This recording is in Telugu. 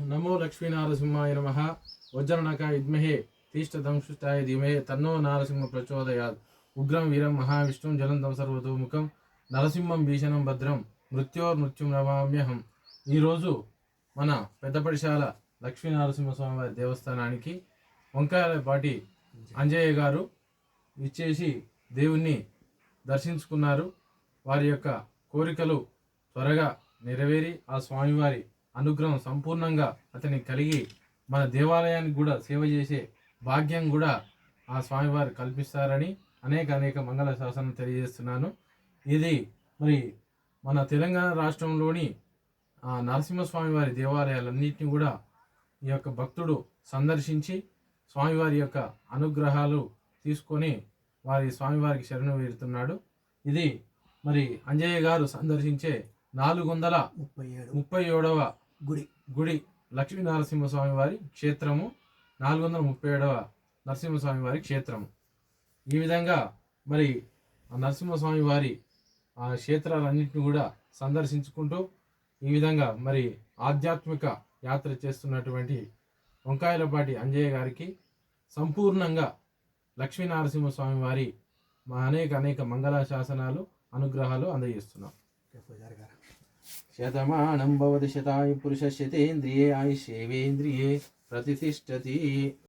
నమో లక్ష్మీనారసింహాయ నమః. వజ్రనఖాయ విద్మహే తీష్టదంశుష్టాయ ధీమహి తన్నో నారసింహ ప్రచోదయాత్. ఉగ్రం వీరం మహావిష్ణుం జ్వలంతం సర్వతోముఖం నరసింహం భీషణం భద్రం మృత్యోర్మృత్యుం నమామ్యహం. ఈరోజు మన పెద్దపడిశాల లక్ష్మీనరసింహస్వామి వారి దేవస్థానానికి వంకాయలపాటి అంజయ్య గారు ఇచ్చేసి దేవుణ్ణి దర్శించుకున్నారు. వారి యొక్క కోరికలు త్వరగా నెరవేరి ఆ స్వామివారి అనుగ్రహం సంపూర్ణంగా అతనికి కలిగి మన దేవాలయానికి కూడా సేవ చేసే భాగ్యం కూడా ఆ స్వామివారు కల్పిస్తారని అనేక మంగళ శాసనం తెలియజేస్తున్నాను. ఇది మరి మన తెలంగాణ రాష్ట్రంలోని నరసింహస్వామి వారి దేవాలయాలన్నింటినీ కూడా ఈ యొక్క భక్తుడు సందర్శించి స్వామివారి యొక్క అనుగ్రహాలు తీసుకొని వారి స్వామివారికి శరణు వేడుతున్నాడు. ఇది మరి అంజయ్య గారు సందర్శించే 437వ గుడి లక్ష్మీనరసింహస్వామి వారి క్షేత్రము, 437వ నరసింహస్వామి వారి క్షేత్రము. ఈ విధంగా మరి నరసింహస్వామి వారి ఆ క్షేత్రాలన్నింటినీ కూడా సందర్శించుకుంటూ ఈ విధంగా మరి ఆధ్యాత్మిక యాత్ర చేస్తున్నటువంటి వంకాయలపాటి అంజయ్య గారికి సంపూర్ణంగా లక్ష్మీనరసింహస్వామి వారి అనేక మంగళ శాసనాలు అనుగ్రహాలు అందజేస్తున్నాం. శతమానం భవతి శతాయు పురుష శతేంద్రియే ఆయుష్యేవేంద్రియే ప్రతిష్టతి.